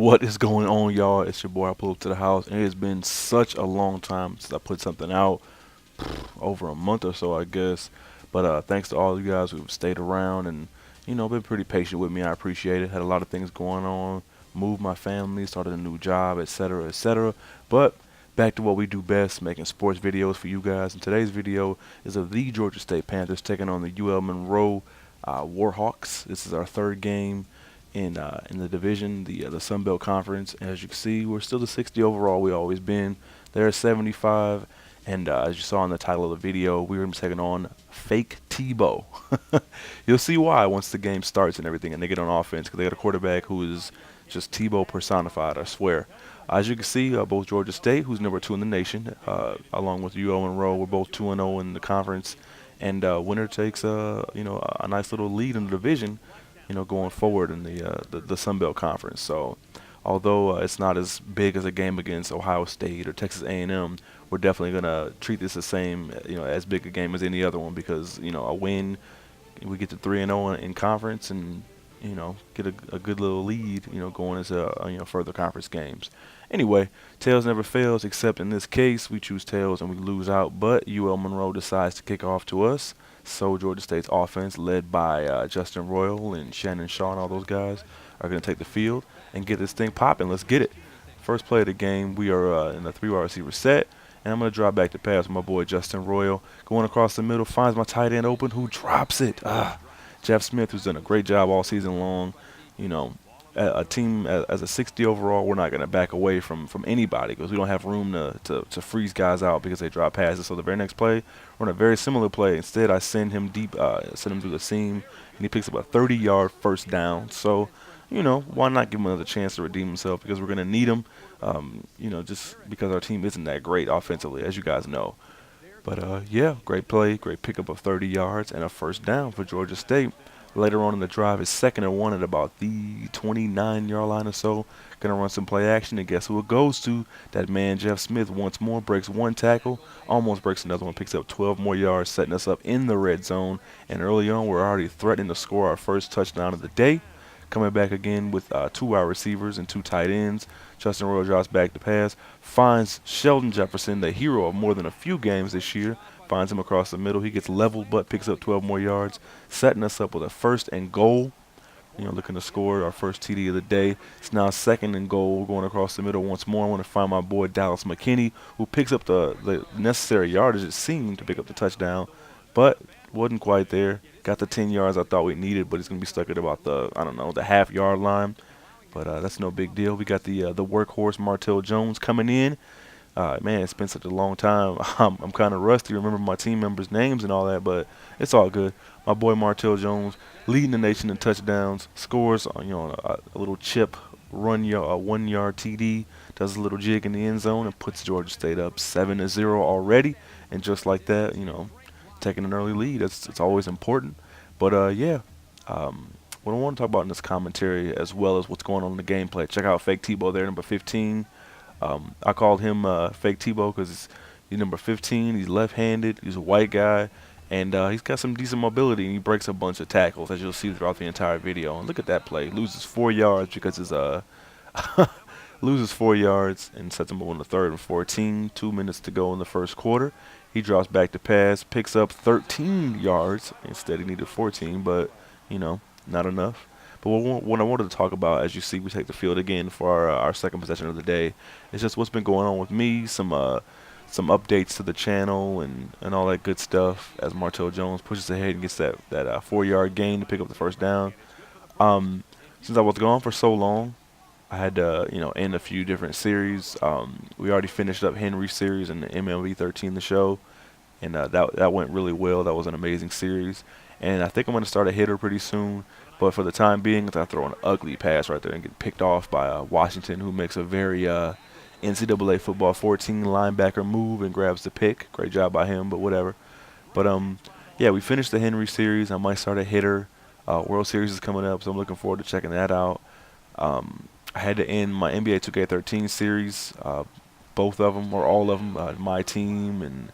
What is going on, y'all? It's your boy. I pulled up to the house, and it has been such a long time since I put something out, over a month or so, I guess. But thanks to all you guys who've stayed around and been pretty patient with me. I appreciate it. Had a lot of things going on, moved my family, started a new job, etc., etc. But back to what we do best, making sports videos for you guys. And today's video is of the Georgia State Panthers taking on the UL Monroe Warhawks. This is our third game in the division, the Sun Belt Conference. And as you can see, we're still the 60 overall. We always been. They're 75, and as you saw in the title of the video, we're gonna be taking on fake TEBOW. You'll see why once the game starts and everything, and they get on offense because they got a quarterback who is just TEBOW personified. I swear. As you can see, both Georgia State, who's number 2 in the nation, along with UL Monroe, we're both 2-0 in the conference, and winner takes a nice little lead in the division, going forward in the Sun Belt Conference. So, although it's not as big as a game against Ohio State or Texas A&M, we're definitely gonna treat this the same, as big a game as any other one because a win, we get to 3-0 in conference and get a good little lead, going into further conference games. Anyway, tails never fails, except in this case we choose tails and we lose out. But UL Monroe decides to kick off to us. So Georgia State's offense, led by Justin Royal and Shannon Shaw and all those guys, are going to take the field and get this thing popping. Let's get it. First play of the game, we are in the 3-wide receiver set, and I'm going to drop back to pass with my boy Justin Royal. Going across the middle, finds my tight end open, who drops it. Jeff Smith, who's done a great job all season long. A team as a 60 overall, we're not going to back away from anybody because we don't have room to freeze guys out because they drop passes. So the very next play, we're on a very similar play. Instead, I send him deep, send him through the seam, and he picks up a 30-yard first down. So, why not give him another chance to redeem himself because we're going to need him, just because our team isn't that great offensively, as you guys know. But, yeah, great play, great pickup of 30 yards and a first down for Georgia State. Later on in the drive, it's 2nd and 1 at about the 29-yard line or so. Gonna run some play action, and guess who it goes to? That man, Jeff Smith, once more breaks one tackle, almost breaks another one, picks up 12 more yards, setting us up in the red zone. And early on, we're already threatening to score our first touchdown of the day. Coming back again with 2 wide receivers and 2 tight ends. Justin Royal drops back to pass, finds Sheldon Jefferson, the hero of more than a few games this year. Finds him across the middle. He gets leveled but picks up 12 more yards, setting us up with a 1st and goal. Looking to score our first TD of the day. It's now 2nd and goal, going across the middle once more. I want to find my boy Dallas McKinney, who picks up the necessary yardage, it seemed, to pick up the touchdown, but wasn't quite there. Got the 10 yards I thought we needed, but he's going to be stuck at about the half-yard line. But that's no big deal. We got the workhorse Martell Jones coming in. Man, it's been such a long time. I'm kind of rusty, remember my team members' names and all that, but it's all good. My boy Martell Jones, leading the nation in touchdowns, scores a little chip, 1-yard TD, does a little jig in the end zone, and puts Georgia State up 7-0 already. And just like that, taking an early lead, it's always important. But yeah. What I want to talk about in this commentary, as well as what's going on in the gameplay. Check out Fake TEBOW there, number 15. I called him Fake TEBOW because he's number 15. He's left-handed. He's a white guy, and he's got some decent mobility, and he breaks a bunch of tackles, as you'll see throughout the entire video. And look at that play. Loses 4 yards because his loses 4 yards and sets him up on the 3rd and 14. 2 minutes to go in the first quarter. He drops back to pass, picks up 13 yards. Instead, he needed 14, but not enough. But what I wanted to talk about, as you see, we take the field again for our second possession of the day. It's just what's been going on with me, some updates to the channel and all that good stuff. As Martell Jones pushes ahead and gets that 4-yard gain to pick up the first down. Since I was gone for so long, I had to end a few different series. We already finished up Henry's series and the MLB 13, the show, and that went really well. That was an amazing series. And I think I'm going to start a hitter pretty soon. But for the time being, I throw an ugly pass right there and get picked off by Washington, who makes a very NCAA football 14 linebacker move and grabs the pick. Great job by him, but whatever. But, yeah, we finished the Henry series. I might start a hitter. World Series is coming up, so I'm looking forward to checking that out. I had to end my NBA 2K13 series, both of them, or all of them, my team and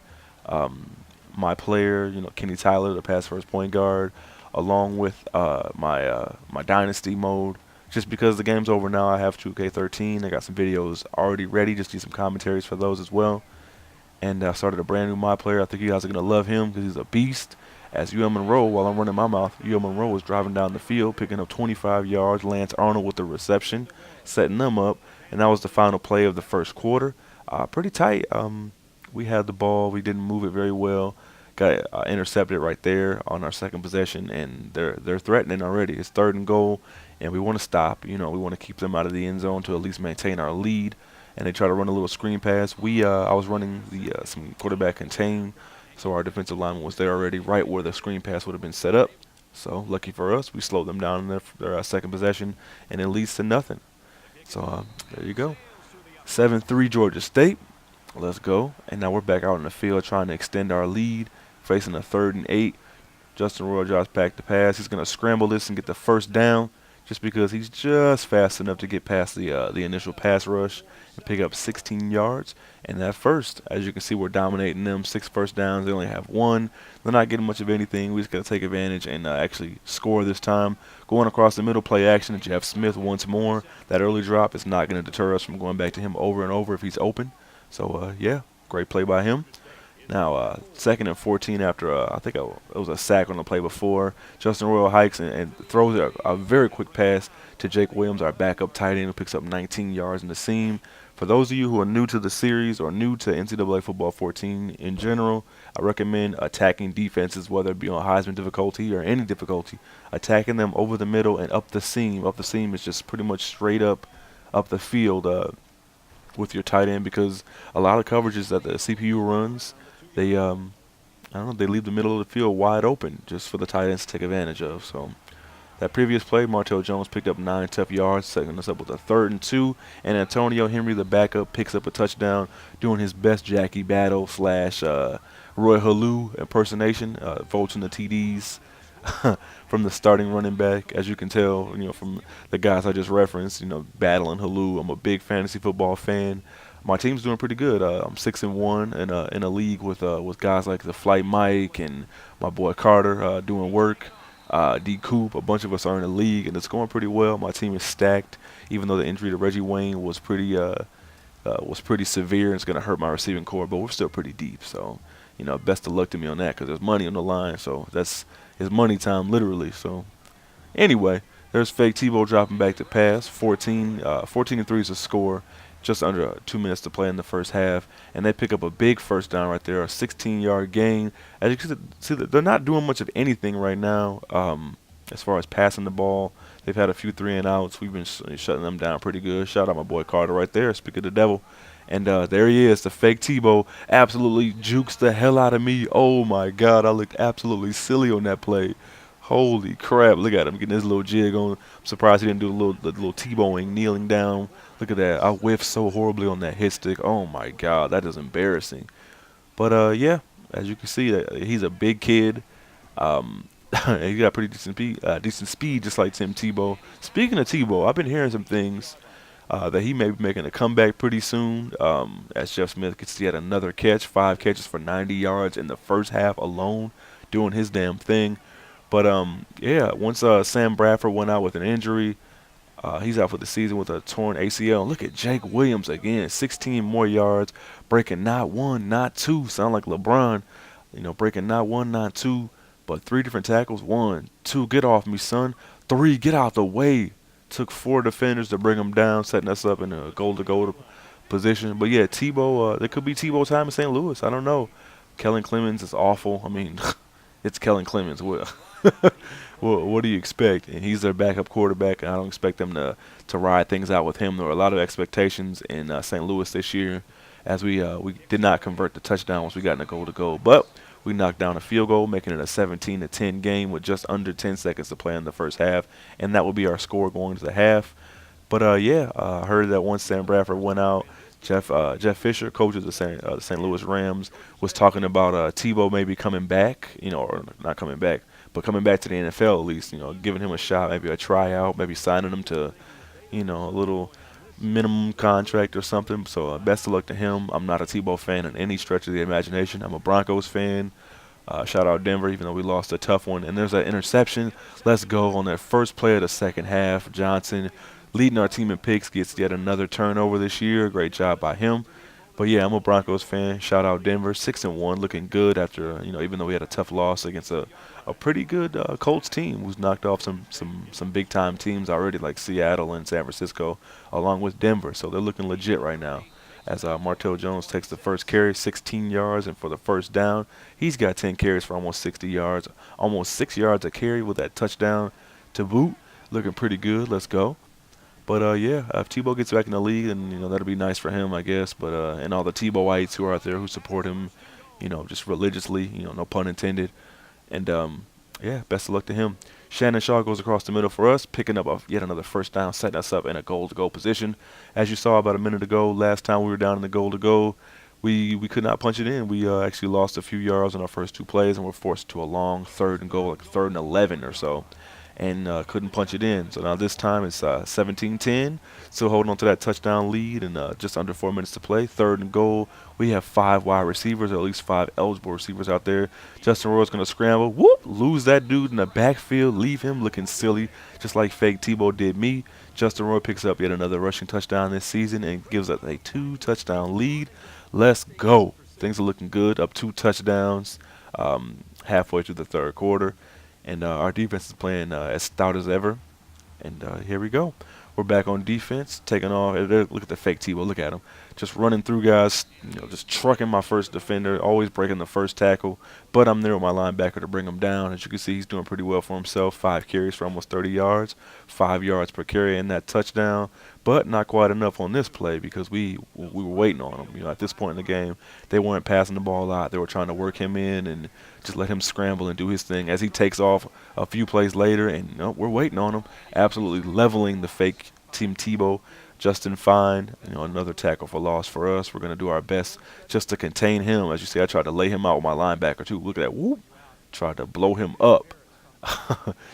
my player, Kenny Tyler, the pass first point guard, along with my dynasty mode. Just because the game's over now, I have 2K13. I got some videos already ready. Just need some commentaries for those as well. And I started a brand new mod player. I think you guys are going to love him because he's a beast. As UL Monroe, while I'm running my mouth, UL Monroe was driving down the field, picking up 25 yards. Lance Arnold with the reception, setting them up. And that was the final play of the first quarter. Pretty tight. We had the ball. We didn't move it very well. Got intercepted right there on our second possession, and they're threatening already. It's 3rd and goal, and we want to stop. We want to keep them out of the end zone to at least maintain our lead. And they try to run a little screen pass. I was running some quarterback contain, so our defensive lineman was there already, right where the screen pass would have been set up. So lucky for us, we slowed them down in their second possession, and it leads to nothing. So there you go. 7-3 Georgia State. Let's go. And now we're back out in the field trying to extend our lead, facing a 3rd and 8. Justin Roy drops back to pass. He's going to scramble this and get the first down just because he's just fast enough to get past the initial pass rush and pick up 16 yards. And that first, as you can see, we're dominating them. 6 first downs. They only have 1. They're not getting much of anything. We just got to take advantage and actually score this time. Going across the middle, play action to Jeff Smith once more. That early drop is not going to deter us from going back to him over and over if he's open. So, yeah, great play by him. Now, 2nd and 14 after, I think it was a sack on the play before. Justin Royal hikes and throws a very quick pass to Jake Williams, our backup tight end, who picks up 19 yards in the seam. For those of you who are new to the series or new to NCAA Football 14 in general, I recommend attacking defenses, whether it be on Heisman difficulty or any difficulty, attacking them over the middle and up the seam. Up the seam is just pretty much straight up the field with your tight end, because a lot of coverages that the CPU runs, they I don't know, they leave the middle of the field wide open just for the tight ends to take advantage of. So that previous play, Martell Jones picked up 9 tough yards, setting us up with a 3rd and 2, and Antonio Henry, the backup, picks up a touchdown, doing his best Jackie Battle / Roy Halou impersonation, vulturing the TDs from the starting running back. As you can tell, from the guys I just referenced, battling Halou. I'm a big fantasy football fan. My team's doing pretty good. I'm 6-1 in a league with guys like the Flight Mike and my boy Carter doing work. D Coop, a bunch of us are in the league, and it's going pretty well. My team is stacked, even though the injury to Reggie Wayne was pretty severe, and it's going to hurt my receiving core, but we're still pretty deep. So, best of luck to me on that, because there's money on the line. So it's money time, literally. So anyway, there's fake TEBOW dropping back to pass. 14-3 is the score. Just under 2 minutes to play in the first half, and they pick up a big first down right there, a 16-yard gain. As you can see, they're not doing much of anything right now as far as passing the ball. They've had a few 3-and-outs. We've been shutting them down pretty good. Shout out my boy Carter right there, speak of the devil. And there he is, the fake TEBOW, absolutely jukes the hell out of me. Oh, my God, I looked absolutely silly on that play. Holy crap, look at him getting his little jig on. I'm surprised he didn't do the little T-bowing, kneeling down. Look at that. I whiffed so horribly on that hit stick. Oh, my God, that is embarrassing. But, yeah, as you can see, he's a big kid. He got pretty decent speed, just like Tim Tebow. Speaking of Tebow, I've been hearing some things that he may be making a comeback pretty soon. As Jeff Smith gets to yet another catch, 5 catches for 90 yards in the first half alone, doing his damn thing. But, yeah, once Sam Bradford went out with an injury, he's out for the season with a torn ACL. Look at Jake Williams again, 16 more yards, breaking not 1, not 2. Sound like LeBron, breaking not 1, not 2, but 3 different tackles. 1, 2, get off me, son. 3, get out the way. Took 4 defenders to bring him down, setting us up in a goal-to-goal position. But, yeah, Tebow, there could be Tebow time in St. Louis. I don't know. Kellen Clemens is awful. I mean, it's Kellen Clemens. Well, what do you expect? And he's their backup quarterback, and I don't expect them to ride things out with him. There were a lot of expectations in St. Louis this year, as we did not convert the touchdown once we got in the goal-to-goal. But we knocked down a field goal, making it a 17-10 game with just under 10 seconds to play in the first half, and that will be our score going to the half. But, yeah, I heard that once Sam Bradford went out, Jeff Fisher, coach of the St. Louis Rams, was talking about Tebow maybe coming back, or not coming back, but coming back to the NFL at least, giving him a shot, maybe a tryout, maybe signing him to, a little minimum contract or something. So best of luck to him. I'm not a Tebow fan in any stretch of the imagination. I'm a Broncos fan. Shout out Denver, even though we lost a tough one. And there's that interception. Let's go on that first play of the second half. Johnson, leading our team in picks, gets yet another turnover this year. Great job by him. But yeah, I'm a Broncos fan. Shout out Denver, 6-1, looking good after even though we had a tough loss against a pretty good Colts team who's knocked off some big time teams already like Seattle and San Francisco, along with Denver. So they're looking legit right now. As Martell Jones takes the first carry, 16 yards, and for the first down, he's got 10 carries for almost 60 yards, almost 6 yards a carry with that touchdown to boot. Looking pretty good. Let's go. But yeah, if Tebow gets back in the league, and that'll be nice for him, I guess. But and all the Tebowites who are out there who support him, just religiously, no pun intended. And yeah, best of luck to him. Shannon Shaw goes across the middle for us, picking up yet another first down, setting us up in a goal-to-goal position. As you saw about a minute ago, last time we were down in the goal-to-goal, we could not punch it in. We actually lost a few yards on our first two plays and were forced to a long third and goal, like third and 11 or so, and couldn't punch it in. So now this time it's 17-10, still holding on to that touchdown lead, and just under 4 minutes to play. Third and goal. We have 5 wide receivers, or at least 5 eligible receivers out there. Justin Roy's going to scramble, whoop, lose that dude in the backfield, leave him looking silly, just like fake Tebow did me. Justin Roy picks up yet another rushing touchdown this season and gives us a 2-touchdown lead. Let's go. Things are looking good, up 2 touchdowns halfway through the third quarter. And our defense is playing as stout as ever. And here we go. We're back on defense, taking off. Look at the fake Tebow. Look at him. Just running through guys, just trucking my first defender, always breaking the first tackle. But I'm there with my linebacker to bring him down. As you can see, he's doing pretty well for himself. 5 carries for almost 30 yards, 5 yards per carry in that touchdown. But not quite enough on this play because we were waiting on him. At this point in the game, they weren't passing the ball a lot. They were trying to work him in and just let him scramble and do his thing. As he takes off a few plays later, and we're waiting on him, absolutely leveling the fake Team Tebow. Justin Fine, another tackle for loss for us. We're going to do our best just to contain him. As you see, I tried to lay him out with my linebacker too. Look at that, whoop. Tried to blow him up.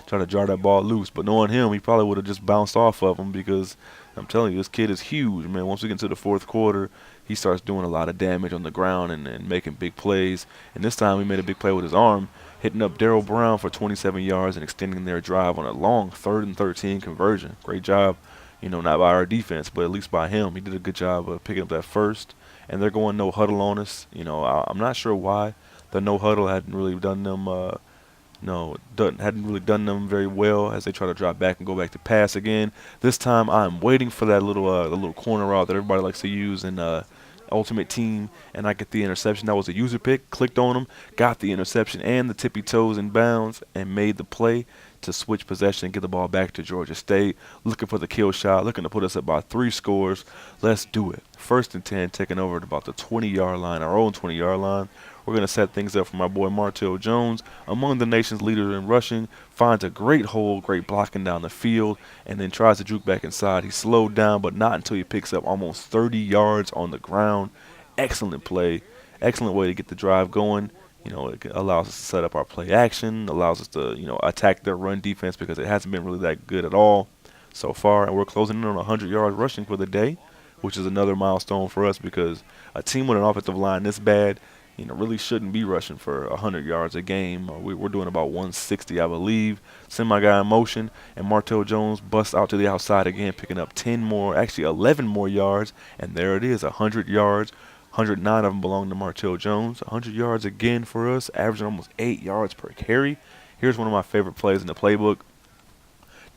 Trying to jar that ball loose. But knowing him, he probably would have just bounced off of him because I'm telling you, this kid is huge, man. Once we get into the fourth quarter, he starts doing a lot of damage on the ground and making big plays. And this time he made a big play with his arm, hitting up Darryl Brown for 27 yards and extending their drive on a long 3rd and 13 conversion. Great job, not by our defense, but at least by him. He did a good job of picking up that first. And they're going no huddle on us. I'm not sure why the no huddle hadn't really done them hadn't really done them very well as they try to drop back and go back to pass again. This time I'm waiting for that little corner route that everybody likes to use in Ultimate Team, and I get the interception. That was a user pick. Clicked on him, got the interception and the tippy toes in bounds, and made the play to switch possession and get the ball back to Georgia State. Looking for the kill shot, looking to put us at about 3 scores. Let's do it. 1st and 10, taking over at about the 20-yard line, our own 20-yard line. We're going to set things up for my boy Martell Jones, among the nation's leaders in rushing, finds a great hole, great blocking down the field, and then tries to juke back inside. He's slowed down, but not until he picks up almost 30 yards on the ground. Excellent play, excellent way to get the drive going. It allows us to set up our play action, allows us to, attack their run defense because it hasn't been really that good at all so far. And we're closing in on 100 yards rushing for the day, which is another milestone for us because a team with an offensive line this bad, really shouldn't be rushing for 100 yards a game. We're doing about 160, I believe. Send my guy in motion, and Martell Jones busts out to the outside again, picking up 10 more, actually 11 more yards, and there it is, 100 yards. 109 of them belong to Martell Jones. 100 yards again for us, averaging almost 8 yards per carry. Here's one of my favorite plays in the playbook.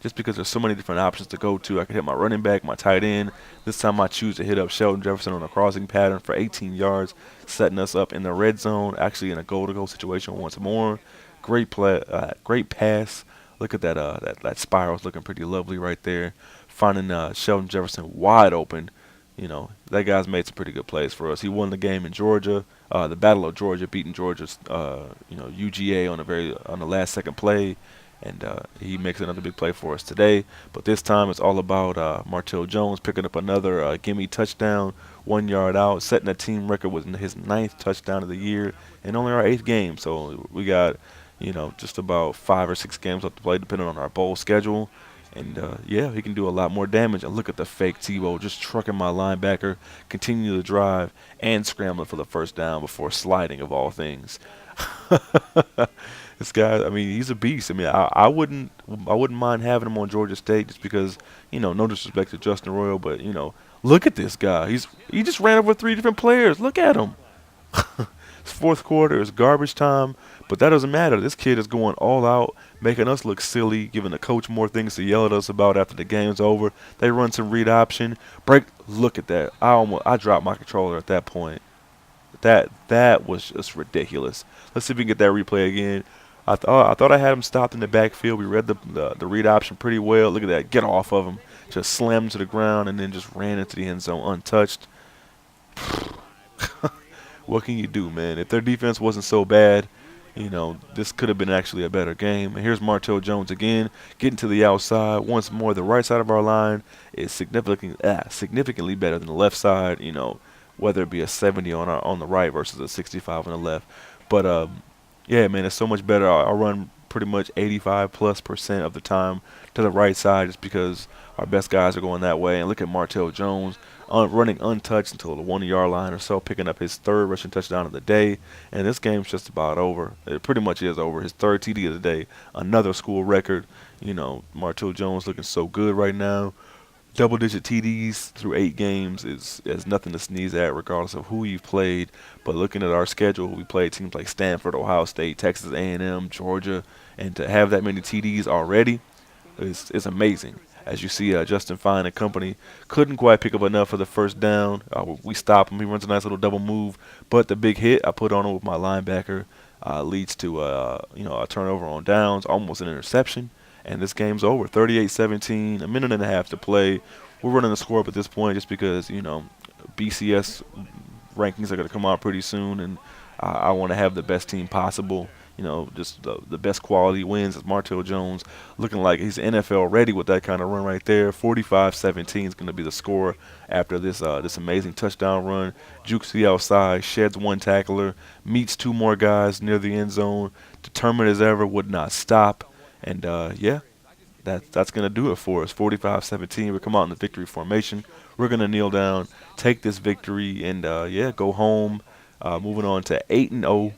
Just because there's so many different options to go to. I could hit my running back, my tight end. This time I choose to hit up Sheldon Jefferson on a crossing pattern for 18 yards, setting us up in the red zone, actually in a goal-to-go situation once more. Great play, great pass. Look at that spiral. It's looking pretty lovely right there. Finding Sheldon Jefferson wide open. That guy's made some pretty good plays for us. He won the game in Georgia, the Battle of Georgia, beating Georgia's, UGA on the last second play. And he makes another big play for us today. But this time it's all about Martell Jones picking up another gimme touchdown, 1 yard out, setting a team record with his 9th touchdown of the year and only our 8th game. So we got, just about 5 or 6 games left to play depending on our bowl schedule. And yeah, he can do a lot more damage. And look at the fake TEBOW, just trucking my linebacker, continue to drive, and scrambling for the first down before sliding, of all things. This guy, I mean, he's a beast. I mean, I wouldn't mind having him on Georgia State just because, no disrespect to Justin Royal, but look at this guy. He just ran over 3 different players. Look at him. It's fourth quarter. It's garbage time, but that doesn't matter. This kid is going all out, making us look silly, giving the coach more things to yell at us about after the game's over. They run some read option, break. Look at that. I dropped my controller at that point. That was just ridiculous. Let's see if we can get that replay again. I thought I had him stopped in the backfield. We read the read option pretty well. Look at that. Get off of him. Just slammed him to the ground and then just ran into the end zone untouched. What can you do, man? If their defense wasn't so bad, this could have been actually a better game. And here's Martell Jones again, getting to the outside. Once more, the right side of our line is significantly better than the left side, whether it be a 70 on the right versus a 65 on the left. But yeah, man, it's so much better. I run pretty much 85+% of the time to the right side just because our best guys are going that way. And look at Martell Jones running untouched until the 1-yard line or so, picking up his third rushing touchdown of the day. And this game's just about over. It pretty much is over. His third TD of the day, another school record. Martell Jones looking so good right now. Double-digit TDs through 8 games is nothing to sneeze at, regardless of who you've played. But looking at our schedule, we played teams like Stanford, Ohio State, Texas A&M, Georgia, and to have that many TDs already is amazing. As you see, Justin Fine and company couldn't quite pick up enough for the first down. We stop him. He runs a nice little double move, but the big hit I put on him with my linebacker leads to a turnover on downs, almost an interception. And this game's over, 38-17, a minute and a half to play. We're running the score up at this point just because, BCS rankings are going to come out pretty soon, and I want to have the best team possible. Just the best quality wins. As Martell Jones looking like he's NFL ready with that kind of run right there. 45-17 is going to be the score after this amazing touchdown run. Jukes to the outside, sheds one tackler, meets 2 more guys near the end zone, determined as ever, would not stop. And, yeah, that's going to do it for us. 45-17. We come out in the victory formation. We're going to kneel down, take this victory, and, yeah, go home. Moving on to 8-0,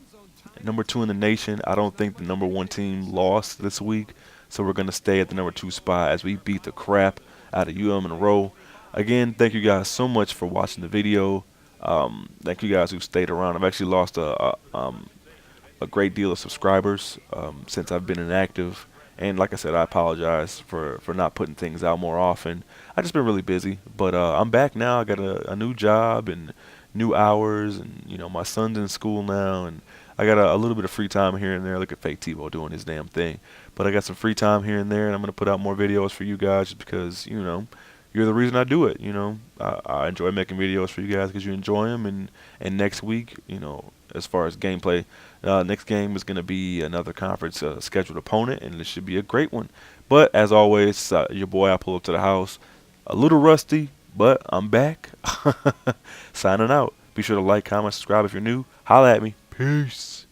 number 2 in the nation. I don't think the number 1 team lost this week, so we're going to stay at the number 2 spot as we beat the crap out of UL Monroe. Again, thank you guys so much for watching the video. Thank you guys who stayed around. I've actually lost a great deal of subscribers since I've been inactive. And like I said, I apologize for not putting things out more often. I've just been really busy. But I'm back now. I got a new job and new hours. And, my son's in school now. And I got a little bit of free time here and there. Look at fake TEBOW doing his damn thing. But I got some free time here and there. And I'm going to put out more videos for you guys just because, you're the reason I do it. I enjoy making videos for you guys because you enjoy them. And next week, as far as gameplay, next game is going to be another conference scheduled opponent, and this should be a great one. But as always, your boy, I pull up to the house, a little rusty, but I'm back. Signing out. Be sure to like, comment, subscribe if you're new. Holla at me. Peace.